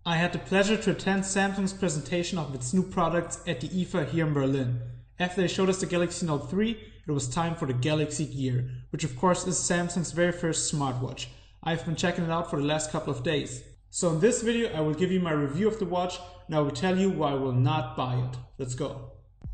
I had the pleasure to attend Samsung's presentation of its new products at the IFA here in Berlin. After they showed us the Galaxy Note 3, it was time for the Galaxy Gear, which of course is Samsung's very first smartwatch. I've been checking it out for the last couple of days. So in this video I will give you my review of the watch and I will tell you why I will not buy it. Let's go.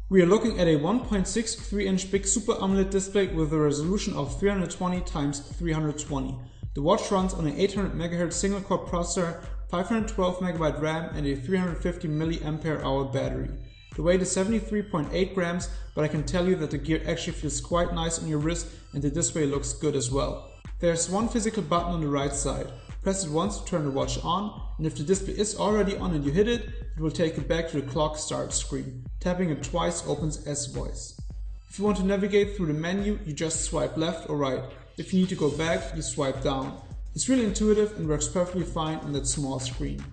We are looking at a 1.63-inch big Super AMOLED display with a resolution of 320 x 320. The watch runs on an 800 MHz single core processor, 512 MB RAM and a 350 mAh battery. The weight is 73.8 grams, but I can tell you that the Gear actually feels quite nice on your wrist and the display looks good as well. There's one physical button on the right side. Press it once to turn the watch on, and if the display is already on and you hit it, it will take it back to the clock start screen. Tapping it twice opens S-Voice. If you want to navigate through the menu, you just swipe left or right. If you need to go back, you swipe down. It's really intuitive and works perfectly fine on that small screen.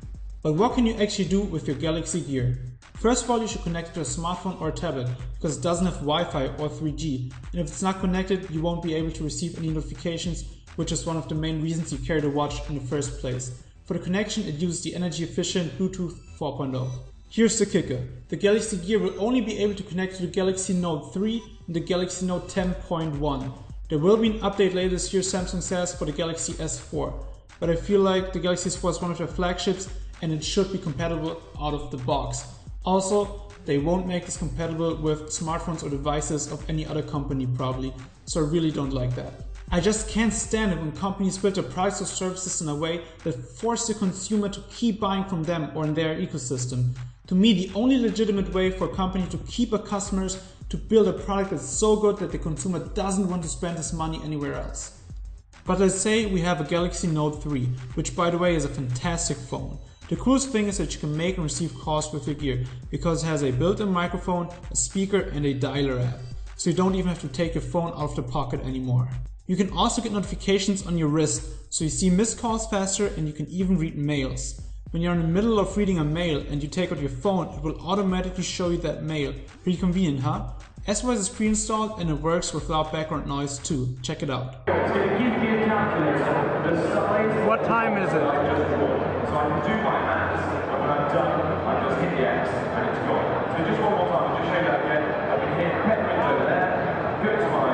But what can you actually do with your Galaxy Gear? First of all, you should connect it to a smartphone or a tablet because it doesn't have Wi-Fi or 3G. And if it's not connected, you won't be able to receive any notifications, which is one of the main reasons you carry the watch in the first place. For the connection, it uses the energy efficient Bluetooth 4.0. Here's the kicker. The Galaxy Gear will only be able to connect to the Galaxy Note 3 and the Galaxy Note 10.1. There will be an update later this year, Samsung says, for the Galaxy S4. But I feel like the Galaxy S4 is one of their flagships and it should be compatible out of the box. Also, they won't make this compatible with smartphones or devices of any other company probably, so I really don't like that. I just can't stand it when companies build their products or services in a way that force the consumer to keep buying from them or in their ecosystem. To me, the only legitimate way for a company to keep a customer is to build a product that's so good that the consumer doesn't want to spend his money anywhere else. But let's say we have a Galaxy Note 3, which by the way is a fantastic phone. The coolest thing is that you can make and receive calls with your Gear because it has a built-in microphone, a speaker and a dialer app. So you don't even have to take your phone out of the pocket anymore. You can also get notifications on your wrist, so you see missed calls faster and you can even read mails. When you're in the middle of reading a mail and you take out your phone, it will automatically show you that mail. Pretty convenient, huh? S-Voice is pre-installed and it works without background noise too. Check it out. What time is it? So I can do my maths, and when I'm done, I just hit the X and it's gone. So just one more time, I'll just show you that again. I can hit peppermint over there, go to my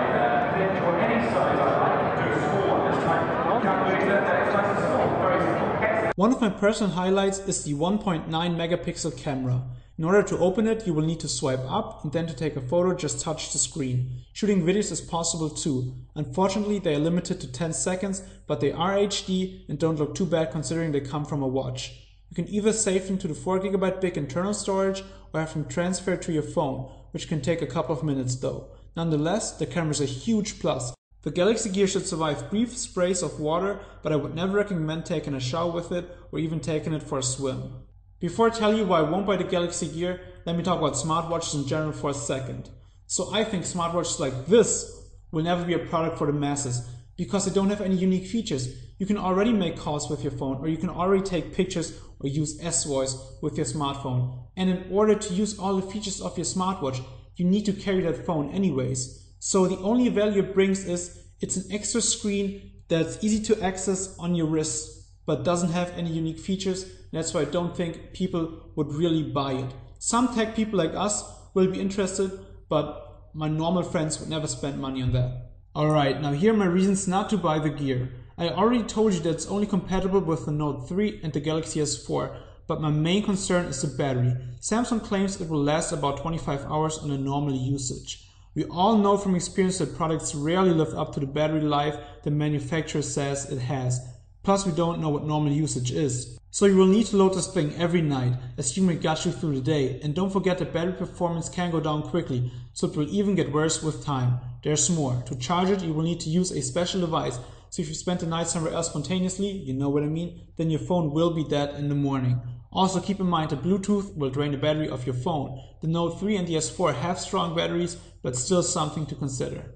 thing, or any size I like, do a small one this time. Calculator, that is nice and small, very simple. One of my personal highlights is the 1.9 megapixel camera. In order to open it, you will need to swipe up, and then to take a photo, just touch the screen. Shooting videos is possible too. Unfortunately, they are limited to 10 seconds, but they are HD and don't look too bad considering they come from a watch. You can either save them to the 4GB big internal storage or have them transferred to your phone, which can take a couple of minutes though. Nonetheless, the camera is a huge plus. The Galaxy Gear should survive brief sprays of water, but I would never recommend taking a shower with it or even taking it for a swim. Before I tell you why I won't buy the Galaxy Gear, let me talk about smartwatches in general for a second. So I think smartwatches like this will never be a product for the masses because they don't have any unique features. You can already make calls with your phone, or you can already take pictures or use S-Voice with your smartphone. And in order to use all the features of your smartwatch, you need to carry that phone anyways. So the only value it brings is it's an extra screen that's easy to access on your wrist but doesn't have any unique features. That's why I don't think people would really buy it. Some tech people like us will be interested, but my normal friends would never spend money on that. Alright, now here are my reasons not to buy the Gear. I already told you that it's only compatible with the Note 3 and the Galaxy S4, but my main concern is the battery. Samsung claims it will last about 25 hours on a normal usage. We all know from experience that products rarely live up to the battery life the manufacturer says it has. Plus we don't know what normal usage is. So you will need to load this thing every night, assuming it got you through the day. And don't forget that battery performance can go down quickly, so it will even get worse with time. There's more. To charge it, you will need to use a special device. So if you spend the night somewhere else spontaneously, you know what I mean, then your phone will be dead in the morning. Also keep in mind that Bluetooth will drain the battery of your phone. The Note 3 and the S4 have strong batteries, but still something to consider.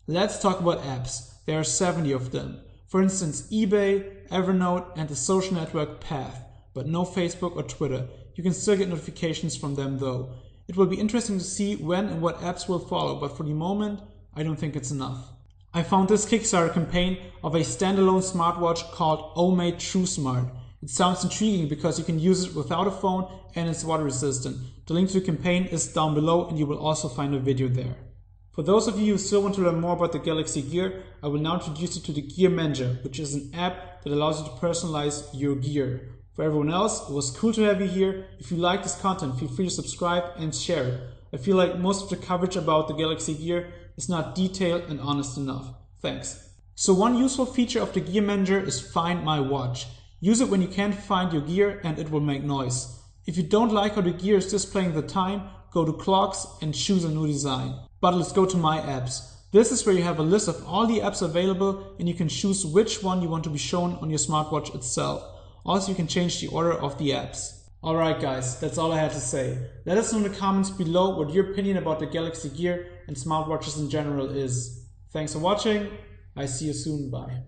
Let's talk about apps. There are 70 of them. For instance, eBay, Evernote and the social network Path, but no Facebook or Twitter. You can still get notifications from them though. It will be interesting to see when and what apps will follow, but for the moment, I don't think it's enough. I found this Kickstarter campaign of a standalone smartwatch called Omade True Smart. It sounds intriguing because you can use it without a phone and it's water resistant. The link to the campaign is down below and you will also find a video there. For those of you who still want to learn more about the Galaxy Gear, I will now introduce you to the Gear Manager, which is an app that allows you to personalize your gear. For everyone else, it was cool to have you here. If you like this content, feel free to subscribe and share it. I feel like most of the coverage about the Galaxy Gear is not detailed and honest enough. Thanks. So one useful feature of the Gear Manager is Find My Watch. Use it when you can't find your gear and it will make noise. If you don't like how the gear is displaying the time, go to Clocks and choose a new design. But let's go to My Apps. This is where you have a list of all the apps available and you can choose which one you want to be shown on your smartwatch itself. Also, you can change the order of the apps. Alright guys, that's all I had to say. Let us know in the comments below what your opinion about the Galaxy Gear and smartwatches in general is. Thanks for watching. I see you soon. Bye.